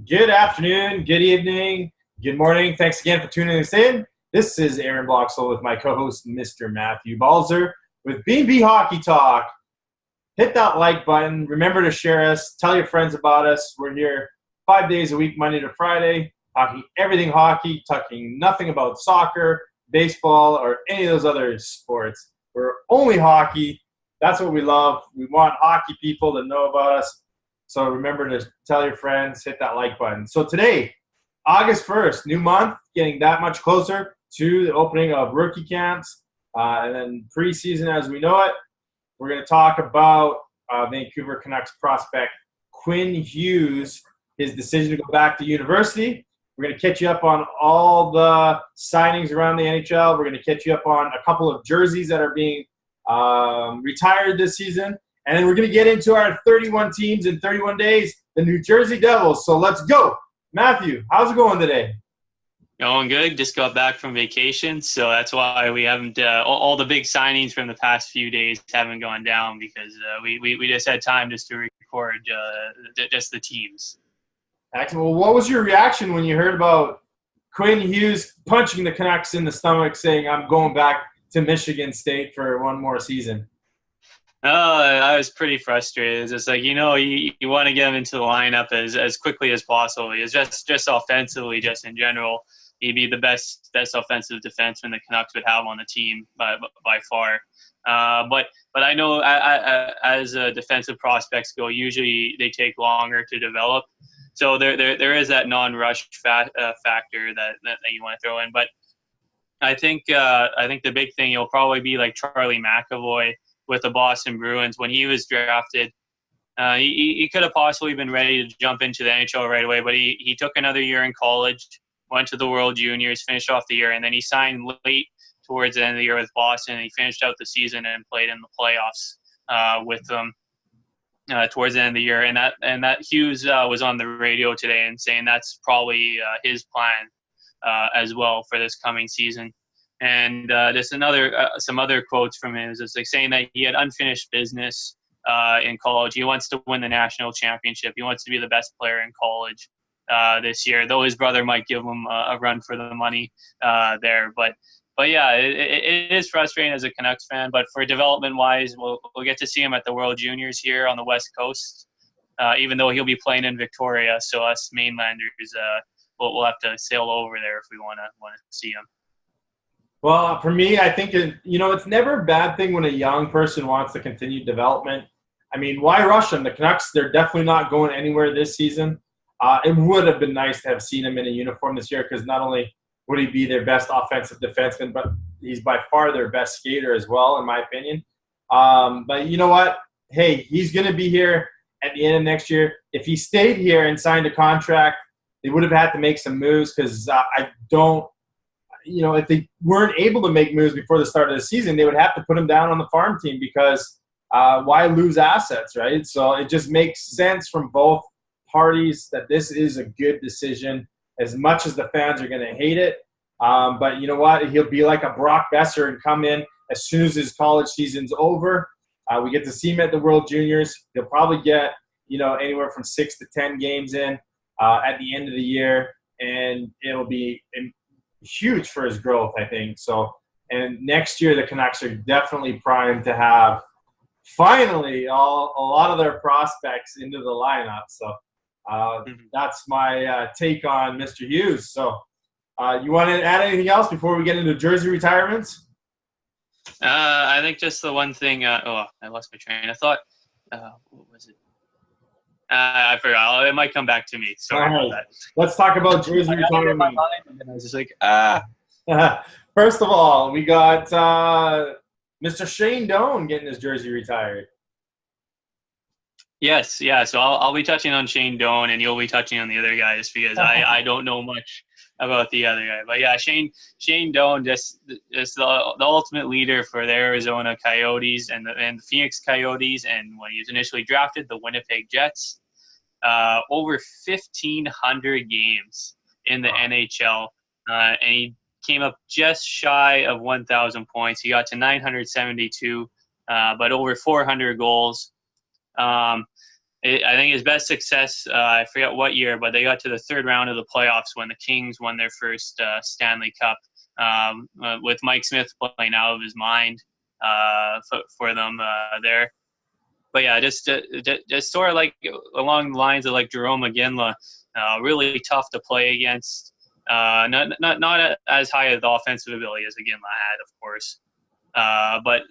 Good afternoon, good evening, good morning. Thanks again for tuning us in. This is Aaron Bloxall with my co-host, Mr. Matthew Balzer, with B&B Hockey Talk. Hit that like button. Remember to share us. Tell your friends about us. We're here 5 days a week, Monday to Friday, talking everything hockey, talking nothing about soccer, baseball, or any of those other sports. We're only hockey. That's what we love. We want hockey people to know about us. So remember to tell your friends, hit that like button. So today, August 1st, new month, getting that much closer to the opening of rookie camps and then preseason as we know it. We're going to talk about Vancouver Canucks prospect Quinn Hughs, his decision to go back to university. We're going to catch you up on all the signings around the NHL. We're going to catch you up on a couple of jerseys that are being retired this season. And then we're going to get into our 31 teams in 31 days, the New Jersey Devils. So let's go. Matthew, how's it going today? Going good. Just got back from vacation, so that's why we haven't all the big signings from the past few days haven't gone down because we just had time just to record just the teams. Excellent. Well, what was your reaction when you heard about Quinn Hughs punching the Canucks in the stomach, saying, "I'm going back to Michigan State for one more season"? I was pretty frustrated. It's just like, you want to get him into the lineup as quickly as possible. It's just offensively, just in general, he'd be the best offensive defenseman the Canucks would have on the team by far. But I know as defensive prospects go, usually they take longer to develop. So there is that non-rush factor that you want to throw in. But I think the big thing, you'll probably be like Charlie McAvoy with the Boston Bruins when he was drafted. He could have possibly been ready to jump into the NHL right away, but he took another year in college, went to the World Juniors, finished off the year, and then he signed late towards the end of the year with Boston, and he finished out the season and played in the playoffs with them towards the end of the year. And that Hughes was on the radio today and saying that's probably his plan as well for this coming season. And there's some other quotes from him. It's like saying that he had unfinished business in college. He wants to win the national championship. He wants to be the best player in college this year, though his brother might give him a run for the money there. But yeah, it is frustrating as a Canucks fan. But for development-wise, we'll get to see him at the World Juniors here on the West Coast, even though he'll be playing in Victoria. So us mainlanders, we'll have to sail over there if we want to see him. Well, for me, I think it's never a bad thing when a young person wants to continue development. I mean, why rush them? The Canucks, they're definitely not going anywhere this season. It would have been nice to have seen him in a uniform this year because not only would he be their best offensive defenseman, but he's by far their best skater as well, in my opinion. But you know what? Hey, he's going to be here at the end of next year. If he stayed here and signed a contract, they would have had to make some moves because I don't – if they weren't able to make moves before the start of the season, they would have to put him down on the farm team because why lose assets, right? So it just makes sense from both parties that this is a good decision as much as the fans are going to hate it. But you know what? He'll be like a Brock Besser and come in as soon as his college season's over. We get to see him at the World Juniors. He'll probably get, anywhere from 6 to 10 games in at the end of the year, and it'll be huge for his growth, I think. So, and next year the Canucks are definitely primed to have finally a lot of their prospects into the lineup. So that's my take on Mr. Hughes. So you want to add anything else before we get into jersey retirements? I think just the one thing. I lost my train of thought. What was it? I forgot. It might come back to me. Sorry about that. Let's talk about jersey retirement. My mind, and then I was just like, First of all, we got Mr. Shane Doan getting his jersey retired. Yes, yeah. So I'll be touching on Shane Doan, and you'll be touching on the other guy just because I don't know much about the other guy. But yeah, Shane Doan just the ultimate leader for the Arizona Coyotes and the Phoenix Coyotes, and when he was initially drafted, the Winnipeg Jets. Over 1,500 games in the NHL, and he came up just shy of 1,000 points. He got to 972, but over 400 goals. I think his best success, I forget what year, but they got to the third round of the playoffs when the Kings won their first Stanley Cup, with Mike Smith playing out of his mind for them there. But yeah, just sort of like along the lines of like Jerome McGinley, really tough to play against. Not as high of the offensive ability as McGinley had, of course. But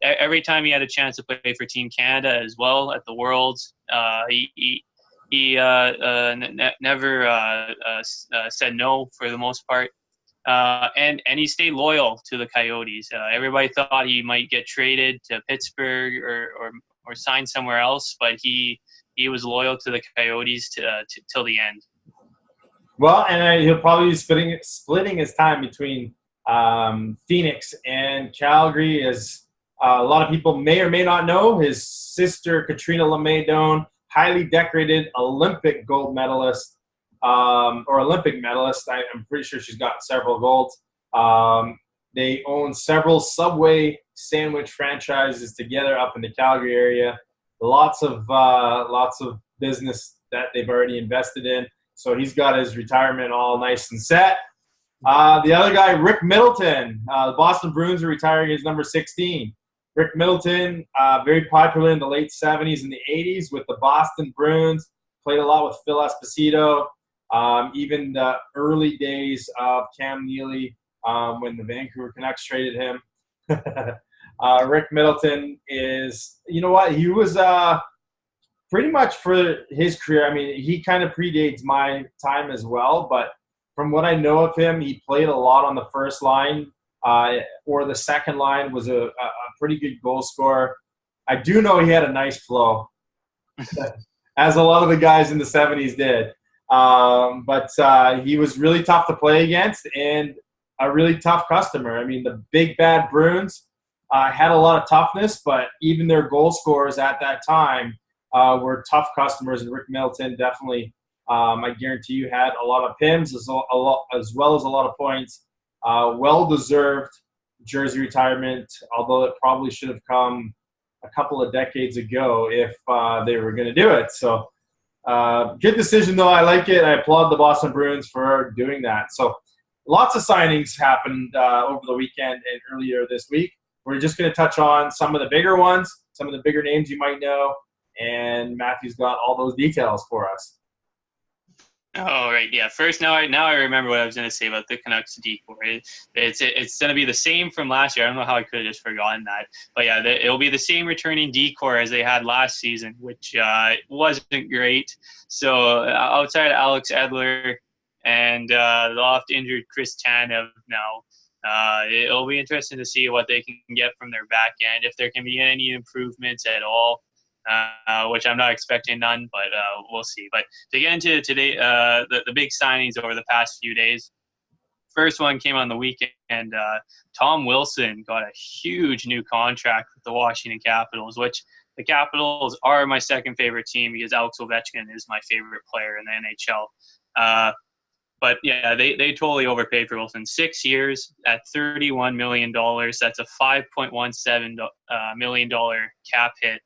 every time he had a chance to play for Team Canada as well at the Worlds, he never said no for the most part. And he stayed loyal to the Coyotes. Everybody thought he might get traded to Pittsburgh or sign somewhere else, but he was loyal to the Coyotes till the end. Well, and he'll probably be splitting his time between Phoenix and Calgary. As a lot of people may or may not know, his sister Katrina LeMay-Doan, highly decorated Olympic gold medalist, or Olympic medalist. I'm pretty sure she's got several golds. They own several Subway sandwich franchises together up in the Calgary area. Lots of business that they've already invested in. So he's got his retirement all nice and set. The other guy, Rick Middleton. The Boston Bruins are retiring his number 16. Rick Middleton, very popular in the late 70s and the 80s with the Boston Bruins. Played a lot with Phil Esposito. Even the early days of Cam Neely when the Vancouver Canucks traded him. Rick Middleton is, you know what, he was pretty much for his career. I mean, he kind of predates my time as well, but from what I know of him, he played a lot on the first line or the second line, was a pretty good goal scorer. I do know he had a nice flow, as a lot of the guys in the 70s did. But he was really tough to play against and a really tough customer. I mean, the big bad Bruins had a lot of toughness, but even their goal scorers at that time were tough customers, and Rick Middleton definitely, I guarantee you, had a lot of PIMs as well as a lot of points. Well-deserved jersey retirement, although it probably should have come a couple of decades ago if they were going to do it. So good decision, though. I like it. I applaud the Boston Bruins for doing that. So lots of signings happened over the weekend and earlier this week. We're just going to touch on some of the bigger ones, some of the bigger names you might know, and Matthew's got all those details for us. Oh, right. Yeah. First, now I remember what I was going to say about the Canucks decor. It's going to be the same from last year. I don't know how I could have just forgotten that. But, yeah, it'll be the same returning decor as they had last season, which wasn't great. So, outside of Alex Edler and the oft-injured Chris Tanev now, it'll be interesting to see what they can get from their back end, if there can be any improvements at all. Which I'm not expecting none, but we'll see. But to get into today, the big signings over the past few days. First one came on the weekend. Tom Wilson got a huge new contract with the Washington Capitals, which the Capitals are my second favorite team because Alex Ovechkin is my favorite player in the NHL. But yeah, they totally overpaid for Wilson. 6 years at $31 million. That's a $5.17 million cap hit.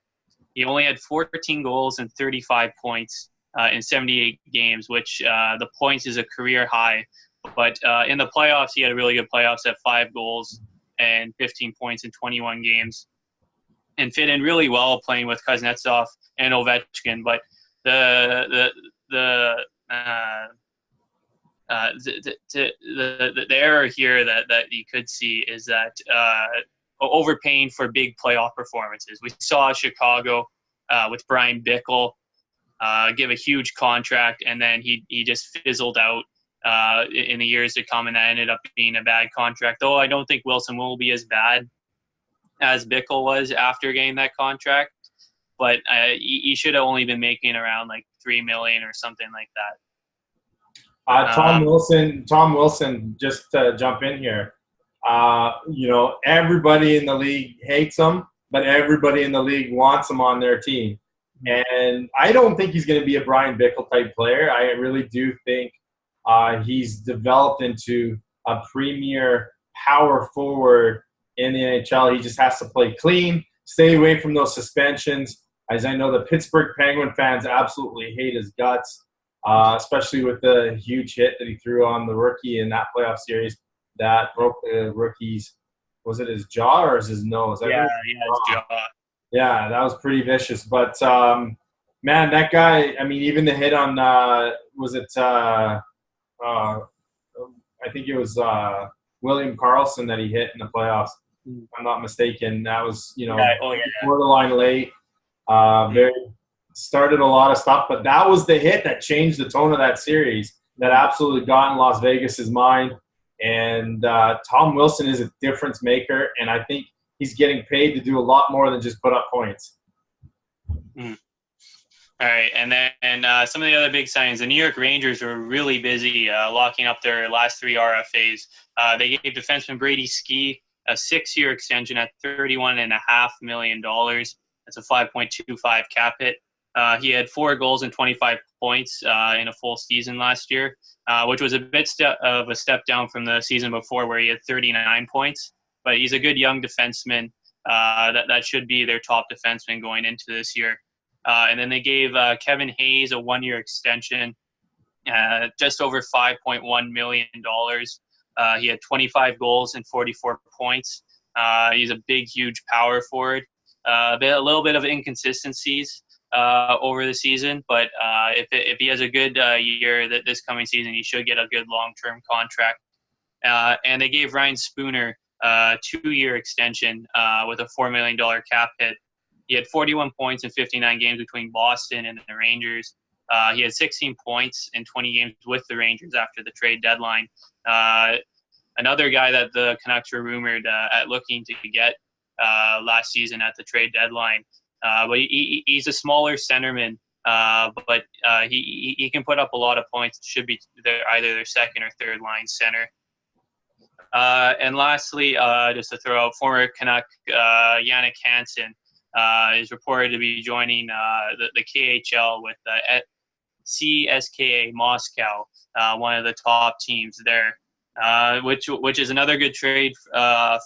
He only had 14 goals and 35 points in 78 games, which the points is a career high. But in the playoffs, he had a really good playoffs at 5 goals and 15 points in 21 games, and fit in really well playing with Kuznetsov and Ovechkin. But the error here that you could see is that overpaying for big playoff performances. We saw Chicago with Brian Bickle give a huge contract, and then he just fizzled out in the years to come, and that ended up being a bad contract. Though I don't think Wilson will be as bad as Bickle was after getting that contract, but he should have only been making around like $3 million or something like that. Tom Wilson, just to jump in here. Everybody in the league hates him, but everybody in the league wants him on their team. And I don't think he's going to be a Brian Bickle type player. I really do think he's developed into a premier power forward in the NHL. He just has to play clean, stay away from those suspensions. as I know the Pittsburgh Penguin fans absolutely hate his guts, especially with the huge hit that he threw on the rookie in that playoff series that broke the rookie's, was it his jaw or is his nose? I Yeah, think yeah, his jaw. yeah, that was pretty vicious. But man, that guy. I mean, even the hit on was it? Uh, I think it was William Karlsson that he hit in the playoffs. If I'm not mistaken. That was Yeah. Oh yeah. borderline late. Very started a lot of stuff, but that was the hit that changed the tone of that series. That absolutely got in Las Vegas's mind. And Tom Wilson is a difference maker, and I think he's getting paid to do a lot more than just put up points. Mm. All right, and then some of the other big signings. The New York Rangers were really busy locking up their last 3 RFAs. They gave defenseman Brady Ski a 6-year extension at $31.5 million. That's a 5.25 cap hit. He had 4 goals and 25 points in a full season last year, which was a bit of a step down from the season before where he had 39 points. But he's a good young defenseman. That should be their top defenseman going into this year. And then they gave Kevin Hayes a 1-year extension, just over $5.1 million. He had 25 goals and 44 points. He's a big, huge power forward. A little bit of inconsistencies over the season, but if he has a good year this coming season, he should get a good long-term contract. And they gave Ryan Spooner a 2-year extension with a $4 million cap hit. He had 41 points in 59 games between Boston and the Rangers. He had 16 points in 20 games with the Rangers after the trade deadline. Another guy that the Canucks were rumored at looking to get last season at the trade deadline. But he's a smaller centerman, but he can put up a lot of points. Should be either their second or third line center. And lastly, just to throw out, former Canuck Jannik Hansen is reported to be joining the KHL with CSKA Moscow, one of the top teams there, which is another good trade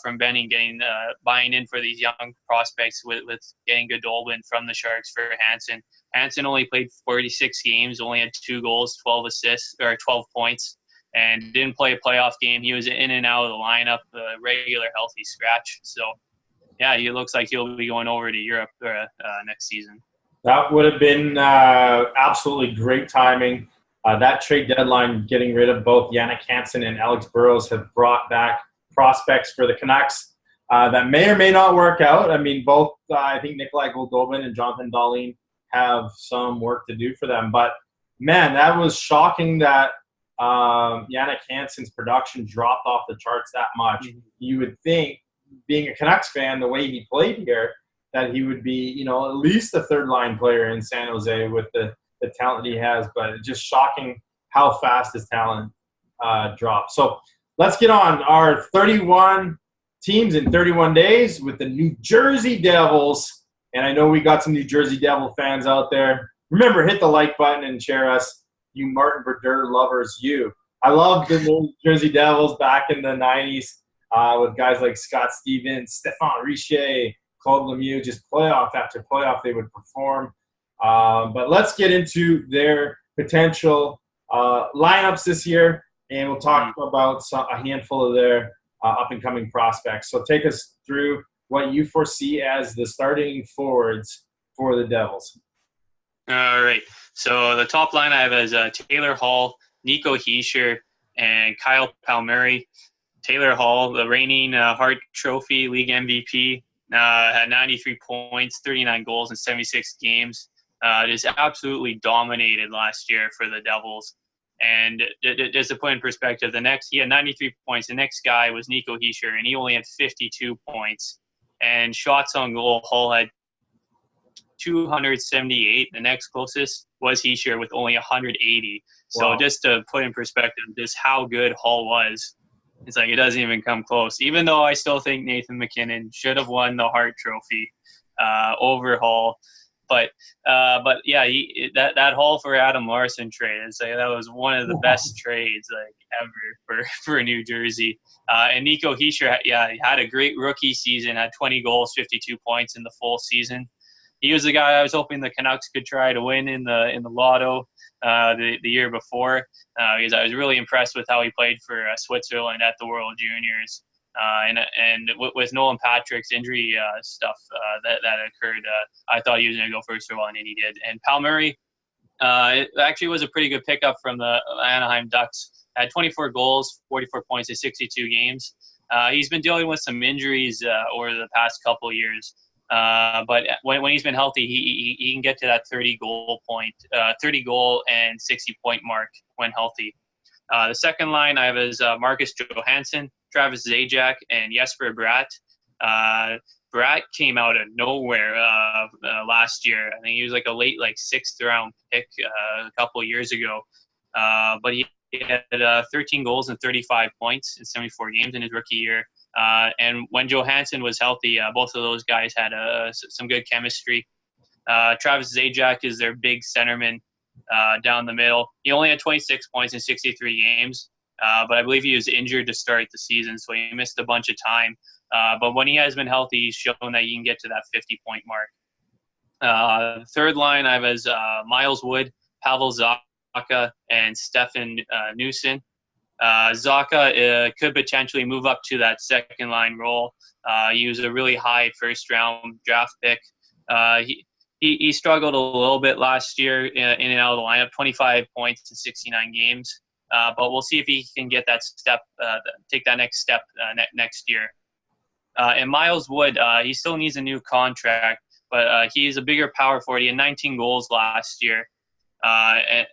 from Benning, getting buying in for these young prospects with getting Goldobin from the Sharks for Hansen. Hansen only played 46 games, only had 2 goals, 12 assists, or 12 points, and didn't play a playoff game. He was in and out of the lineup, regular healthy scratch. So, yeah, he looks like he'll be going over to Europe next season. That would have been absolutely great timing. That trade deadline, getting rid of both Jannik Hansen and Alex Burrows, have brought back prospects for the Canucks that may or may not work out. I mean, both I think Nikolai Goldobin and Jonathan Dahlin have some work to do for them. But, man, that was shocking that Jannik Hansen's production dropped off the charts that much. Mm-hmm. You would think, being a Canucks fan, the way he played here, that he would be, at least a third-line player in San Jose with the talent he has. But it's just shocking how fast his talent dropped. So let's get on our 31 teams in 31 days with the New Jersey Devils. And I know we got some New Jersey Devil fans out there. Remember, hit the like button and share us, you Martin Brodeur lovers, you. I love the New Jersey Devils back in the 90s with guys like Scott Stevens, Stéphane Richer, Claude Lemieux, just playoff after playoff they would perform. But let's get into their potential lineups this year, and we'll talk about a handful of their up-and-coming prospects. So take us through what you foresee as the starting forwards for the Devils. All right. So the top line I have is Taylor Hall, Nico Hischier, and Kyle Palmieri. Taylor Hall, the reigning Hart Trophy League MVP, had 93 points, 39 goals in 76 games. Just absolutely dominated last year for the Devils. And just to put in perspective, he had 93 points. The next guy was Nico Hischier, and he only had 52 points. And shots on goal, Hall had 278. The next closest was Hischier with only 180. So wow. Just to put in perspective just how good Hall was, it's like it doesn't even come close. Even though I still think Nathan MacKinnon should have won the Hart Trophy over Hall. But yeah, that Hall for Adam Larson trade, that was one of the best trades ever for New Jersey. And Nico Hischier, he had a great rookie season, had 20 goals, 52 points in the full season. he was the guy I was hoping the Canucks could try to win in the Lotto the year before, because I was really impressed with how he played for Switzerland at the World Juniors. And with Nolan Patrick's injury stuff that occurred, I thought he was going to go first for one, and he did. And Pal Murray, it actually was a pretty good pickup from the Anaheim Ducks. Had 24 goals, 44 points in 62 games. He's been dealing with some injuries over the past couple of years. But when he's been healthy, he can get to that 30 goal and 60 point mark when healthy. The second line I have is Marcus Johansson, Travis Zajac, and Jesper Bratt. Bratt came out of nowhere last year. I think he was like a late sixth round pick a couple of years ago. But he had 13 goals and 35 points in 74 games in his rookie year. And when Johansson was healthy, both of those guys had some good chemistry. Travis Zajac is their big centerman down the middle. He only had 26 points in 63 games, but I believe he was injured to start the season, so he missed a bunch of time. But when he has been healthy, he's shown that he can get to that 50-point mark. Third line, I have as Miles Wood, Pavel Zacha, and Stefan Newson. Zacha could potentially move up to that second line role. He was a really high first-round draft pick. He struggled a little bit last year in and out of the lineup, 25 points in 69 games. But we'll see if he can get that step, take that next step next year. And Miles Wood, he still needs a new contract, but he's a bigger power forward. He had 19 goals last year, and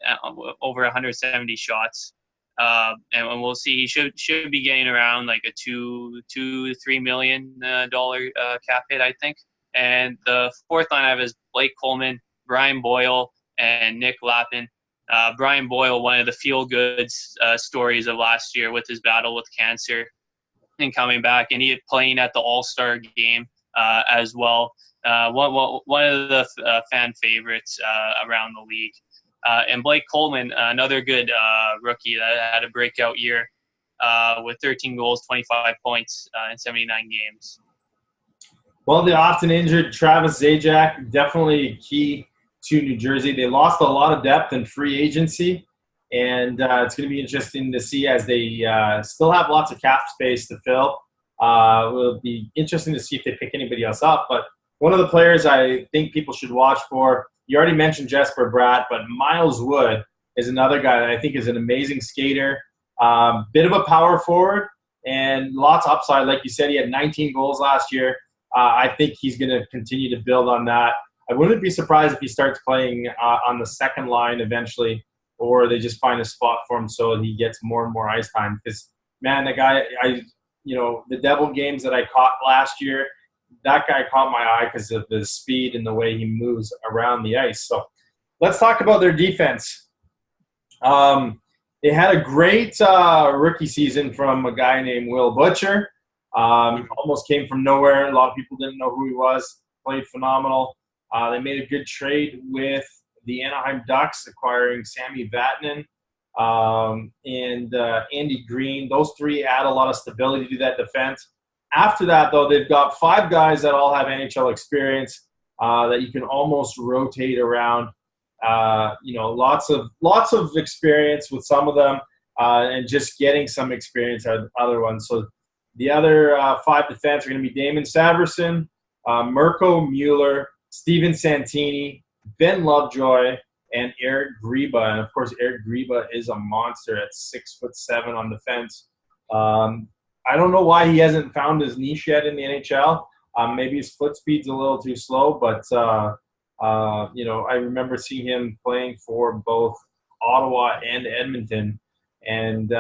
over 170 shots. And we'll see. He should be getting around like a $2-3 million cap hit, I think. And the fourth line I have is Blake Coleman, Brian Boyle, and Nick Lappin. Brian Boyle, one of the feel-good stories of last year with his battle with cancer and coming back, and he had playing at the All-Star game as well. One of the fan favorites around the league. And Blake Coleman, another good rookie that had a breakout year with 13 goals, 25 points in 79 games. Well, the often injured Travis Zajac, definitely key to New Jersey. They lost a lot of depth in free agency, and it's going to be interesting to see as they still have lots of cap space to fill. It will be interesting to see if they pick anybody else up. But one of the players I think people should watch for, you already mentioned Jesper Bratt, but Miles Wood is another guy that I think is an amazing skater, bit of a power forward, and lots of upside. Like you said, he had 19 goals last year. I think he's going to continue to build on that. I wouldn't be surprised if he starts playing on the second line eventually, or they just find a spot for him so he gets more and more ice time. Because, man, the guy, the Devil games that I caught last year, that guy caught my eye because of the speed and the way he moves around the ice. So let's talk about their defense. They had a great rookie season from a guy named Will Butcher. Almost came from nowhere. A lot of people didn't know who he was. Played phenomenal. They made a good trade with the Anaheim Ducks, acquiring Sammy Vatanen and Andy Green. Those three add a lot of stability to that defense. After that, though, they've got 5 guys that all have NHL experience that you can almost rotate around. Lots of experience with some of them, and just getting some experience out of other ones. So the other 5 defense are going to be Damon Saverson, Mirko Mueller, Steven Santini, Ben Lovejoy, and Eric Griba. And, of course, Eric Griba is a monster at 6'7" on defense. I don't know why he hasn't found his niche yet in the NHL. Maybe his foot speed's a little too slow, but, I remember seeing him playing for both Ottawa and Edmonton, and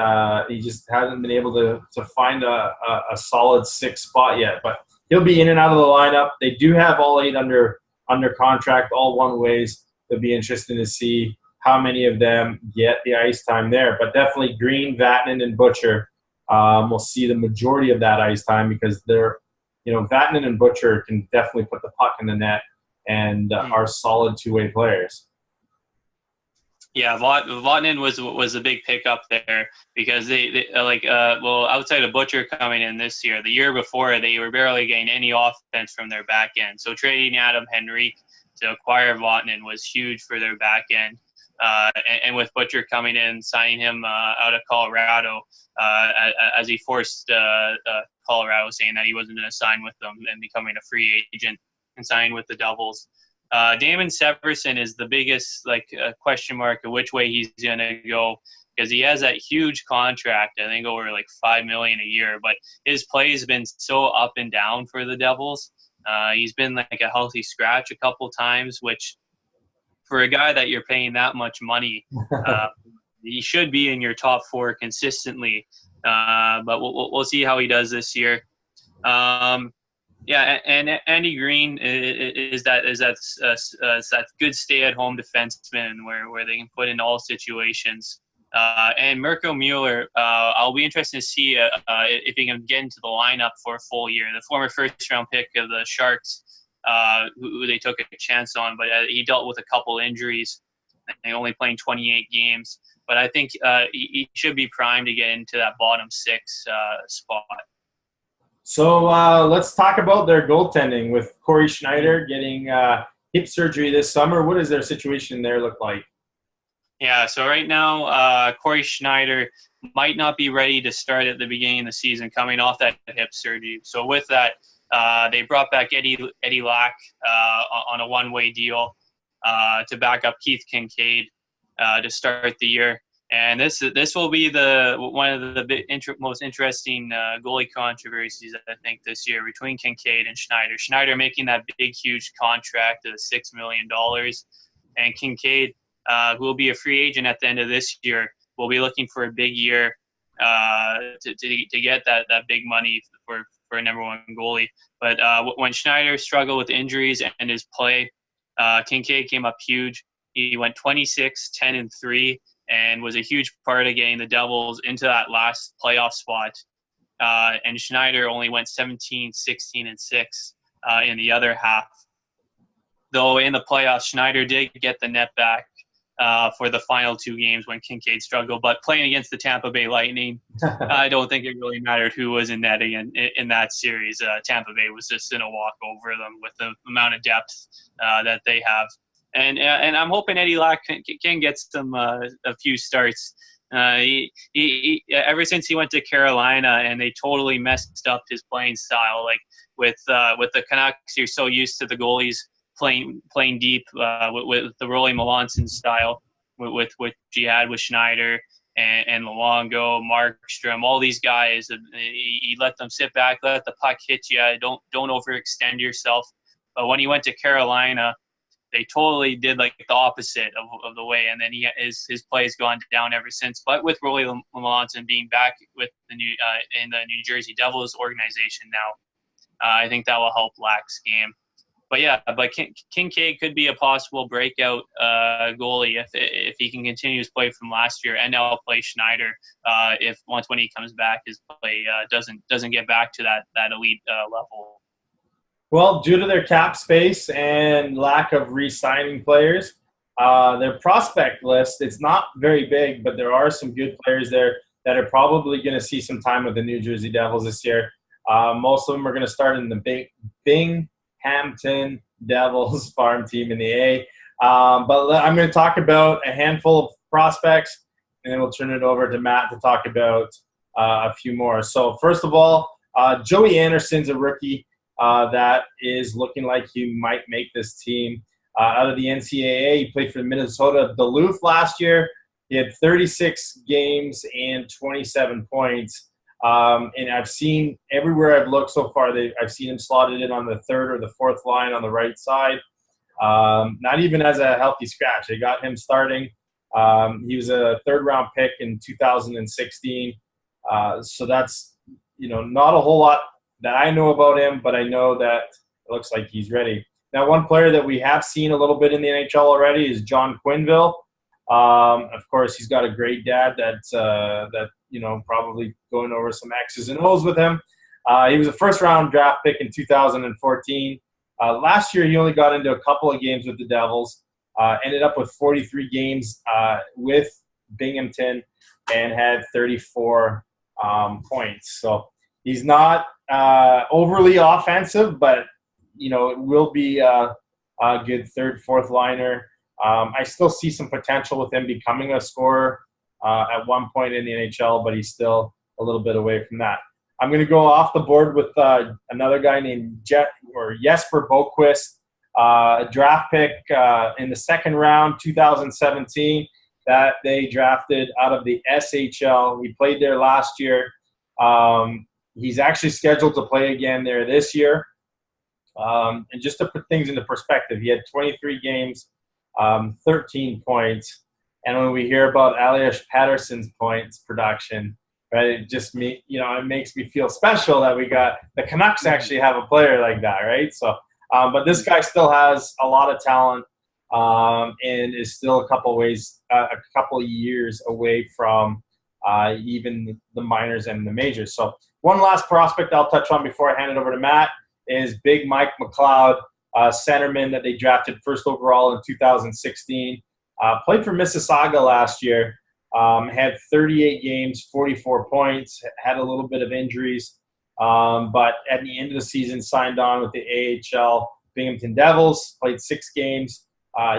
he just hasn't been able to find a solid 6 spot yet. But he'll be in and out of the lineup. They do have all 8 under contract, all one ways. It'll be interesting to see how many of them get the ice time there. But definitely Green, Vatanen, and Butcher will see the majority of that ice time because they're, Vatanen and Butcher can definitely put the puck in the net and are solid two-way players. Yeah, Vatanen was a big pickup there because they outside of Butcher coming in this year, the year before they were barely getting any offense from their back end. So trading Adam Henrique to acquire Vatanen was huge for their back end. And with Butcher coming in, signing him out of Colorado, as he forced Colorado, saying that he wasn't going to sign with them and becoming a free agent and signing with the Devils. Damon Severson is the biggest question mark of which way he's going to go, because he has that huge contract, I think over like $5 million a year, but his play has been so up and down for the Devils. He's been like a healthy scratch a couple times, which for a guy that you're paying that much money, he should be in your top 4 consistently. But we'll see how he does this year. Yeah, and Andy Green is that good stay-at-home defenseman where they can put in all situations. And Mirko Mueller, I'll be interested to see if he can get into the lineup for a full year. The former first-round pick of the Sharks, who they took a chance on, but he dealt with a couple injuries and only playing 28 games. But I think he should be primed to get into that bottom 6 spot. So let's talk about their goaltending with Corey Schneider getting hip surgery this summer. What does their situation there look like? Yeah, so right now, Corey Schneider might not be ready to start at the beginning of the season coming off that hip surgery. So with that, they brought back Eddie Lack on a one-way deal to back up Keith Kincaid to start the year. And this will be one of the most interesting goalie controversies, I think, this year between Kincaid and Schneider. Schneider making that big, huge contract of $6 million, and Kincaid, who will be a free agent at the end of this year, will be looking for a big year to get that big money for a number 1 goalie. But when Schneider struggled with injuries and his play, Kincaid came up huge. He went 26, 10, and 3. And was a huge part of getting the Devils into that last playoff spot. And Schneider only went 17, 16, and 6 in the other half. Though in the playoffs, Schneider did get the net back for the final 2 games when Kincaid struggled. But playing against the Tampa Bay Lightning, I don't think it really mattered who was in net in that series. Tampa Bay was just going to walk over them with the amount of depth that they have. And I'm hoping Eddie Lack can get a few starts. He ever since he went to Carolina and they totally messed up his playing style. Like with the Canucks, you're so used to the goalies playing deep with the Rolly Melanson style, with what he had with Schneider and Luongo, Markstrom, all these guys. He let them sit back, let the puck hit you. Don't overextend yourself. But when he went to Carolina, they totally did like the opposite of the way, and then his play has gone down ever since. But with Rolly Melanson being back with the in the New Jersey Devils organization now, I think that will help Lack's game. But yeah, Kincaid could be a possible breakout goalie if he can continue his play from last year, and now play Schneider if when he comes back, his play doesn't get back to that elite level. Well, due to their cap space and lack of re-signing players, their prospect list, it's not very big, but there are some good players there that are probably going to see some time with the New Jersey Devils this year. Most of them are going to start in the Binghamton Devils farm team in the A. But I'm going to talk about a handful of prospects, and then we'll turn it over to Matt to talk about a few more. So first of all, Joey Anderson's a rookie that is looking like he might make this team. Out of the NCAA, he played for the Minnesota Duluth last year. He had 36 games and 27 points. And I've seen everywhere I've looked so far, I've seen him slotted in on the 3rd or the 4th line on the right side. Not even as a healthy scratch. They got him starting. He was a 3rd-round pick in 2016. So that's, not a whole lot that I know about him, but I know that it looks like he's ready. Now, one player that we have seen a little bit in the NHL already is John Quenneville. Of course, he's got a great dad that probably going over some X's and O's with him. He was a 1st-round draft pick in 2014. Last year, he only got into a couple of games with the Devils, ended up with 43 games with Binghamton, and had 34 points. So he's not overly offensive, but it will be good third, fourth liner. I still see some potential with him becoming a scorer at one point in the NHL, but he's still a little bit away from that. I'm going to go off the board with another guy named Jesper Boquist, a draft pick in the second round, 2017, that they drafted out of the SHL. He played there last year. He's actually scheduled to play again there this year. And just to put things into perspective, he had 23 games, 13 points. And when we hear about Elias Patterson's points production, right, it makes me feel special that we got the Canucks actually have a player like that, right? So, but this guy still has a lot of talent and is still a couple years away from even the minors and the majors. So, one last prospect I'll touch on before I hand it over to Matt is Big Mike McLeod, centerman that they drafted first overall in 2016. Played for Mississauga last year. Had 38 games, 44 points, had a little bit of injuries, but at the end of the season signed on with the AHL Binghamton Devils, played 6 games,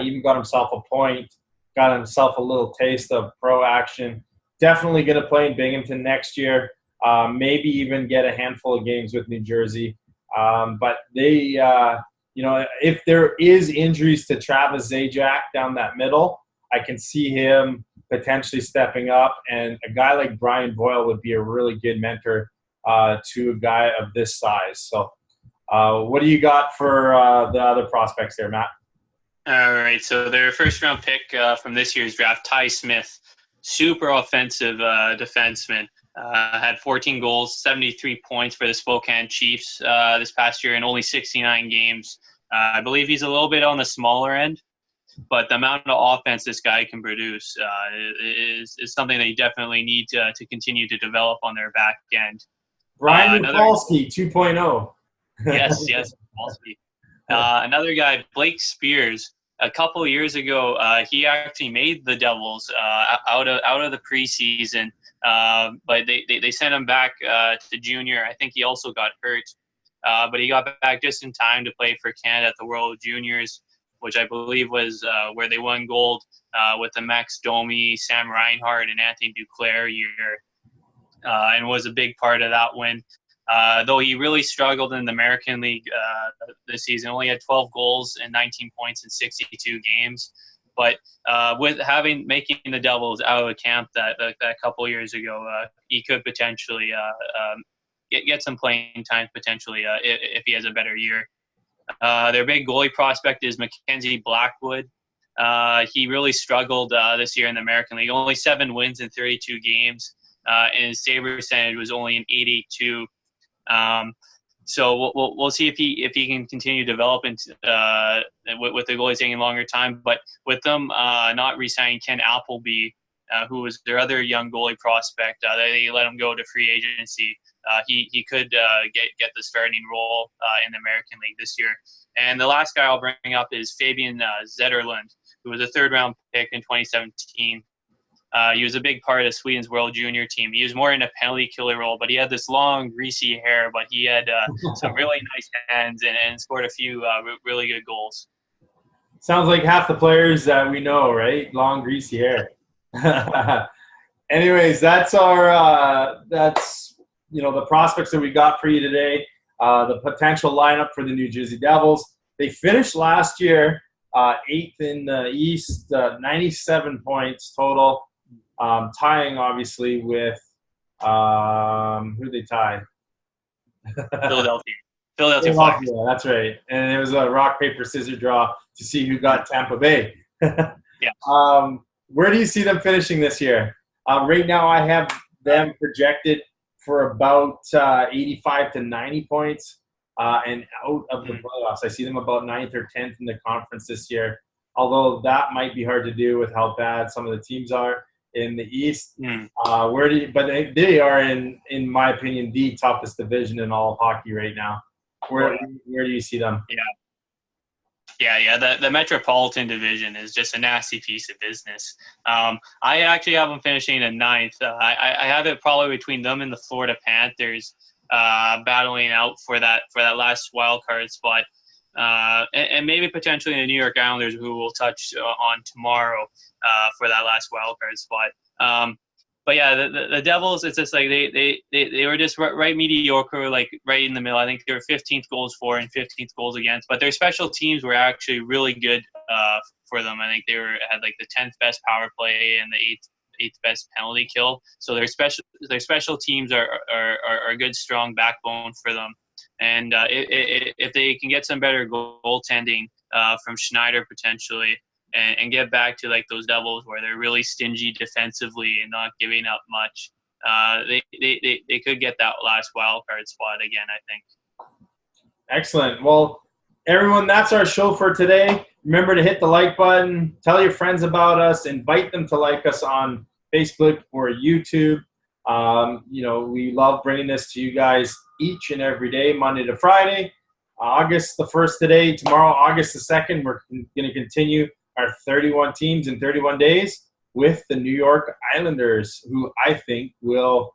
even got himself a point, got himself a little taste of pro action. Definitely going to play in Binghamton next year, maybe even get a handful of games with New Jersey. But they, if there is injuries to Travis Zajac down that middle, I can see him potentially stepping up, and a guy like Brian Boyle would be a really good mentor to a guy of this size. So what do you got for the other prospects there, Matt? All right, so their first-round pick from this year's draft, Ty Smith, super offensive defenseman, had 14 goals, 73 points for the Spokane Chiefs this past year in only 69 games. I believe he's a little bit on the smaller end, but the amount of offense this guy can produce is something that you definitely need to continue to develop on their back end. Brian Rafalski 2.0. Yes, Rafalski. Another guy, Blake Spears. A couple years ago, he actually made the Devils out of the preseason, but they sent him back to junior. I think he also got hurt, but he got back just in time to play for Canada at the World Juniors, which I believe was where they won gold with the Max Domi, Sam Reinhart, and Anthony Duclair year, and was a big part of that win. Though he really struggled in the American League this season, only had 12 goals and 19 points in 62 games. But with making the Devils out of the camp that couple years ago, he could potentially get some playing time potentially if he has a better year. Their big goalie prospect is Mackenzie Blackwood. He really struggled this year in the American League. Only 7 wins in 32 games, and his save percentage was only an .882. So we'll see if he can continue to develop with the goalies taking a longer time. But with them not re-signing Ken Appleby, who was their other young goalie prospect, they let him go to free agency. He could get the starting role in the American League this year. And the last guy I'll bring up is Fabian Zetterlund, who was a third-round pick in 2017. He was a big part of Sweden's World Junior team. He was more in a penalty killer role, but he had this long, greasy hair, but he had some really nice hands and scored a few really good goals. Sounds like half the players that we know, right? Long, greasy hair. Anyways, that's our the prospects that we got for you today. The potential lineup for the New Jersey Devils. They finished last year 8th in the East, 97 points total. Tying obviously with who they tie? Philadelphia Flyers. Yeah, that's right. And it was a rock paper scissors draw to see who got Tampa Bay. Yeah. Where do you see them finishing this year? Right now, I have them projected for about 85 to 90 points and out of the playoffs. I see them about 9th or 10th in the conference this year, although that might be hard to do with how bad some of the teams are in the East. But they are, in my opinion, the toughest division in all of hockey right now. Where do you see them? Yeah. The Metropolitan Division is just a nasty piece of business. I actually have them finishing in 9th. I have it probably between them and the Florida Panthers, battling out for that last wild card spot. and maybe potentially the New York Islanders, who we'll touch on tomorrow for that last wild card spot. But yeah, the Devils, it's just like they were just right mediocre, like right in the middle. I think they were 15th goals for and 15th goals against, but their special teams were actually really good for them. I think they had like the 10th best power play and the eighth best penalty kill. So their special teams are a good, strong backbone for them. And if they can get some better goaltending from Schneider potentially, and get back to like those Devils where they're really stingy defensively and not giving up much, they could get that last wild card spot again, I think. Excellent. Well, everyone, that's our show for today. Remember to hit the like button, tell your friends about us, invite them to like us on Facebook or YouTube. We love bringing this to you guys each and every day, Monday to Friday. August the 1st today. Tomorrow, August the 2nd, we're going to continue our 31 teams in 31 days with the New York Islanders, who I think will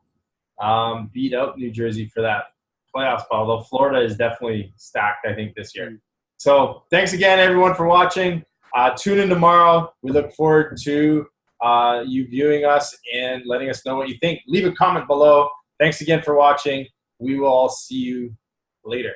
beat out New Jersey for that playoff spot, although Florida is definitely stacked, I think, this year. So thanks again, everyone, for watching. Tune in tomorrow. We look forward to you viewing us and letting us know what you think. Leave a comment below. Thanks again for watching. We will all see you later.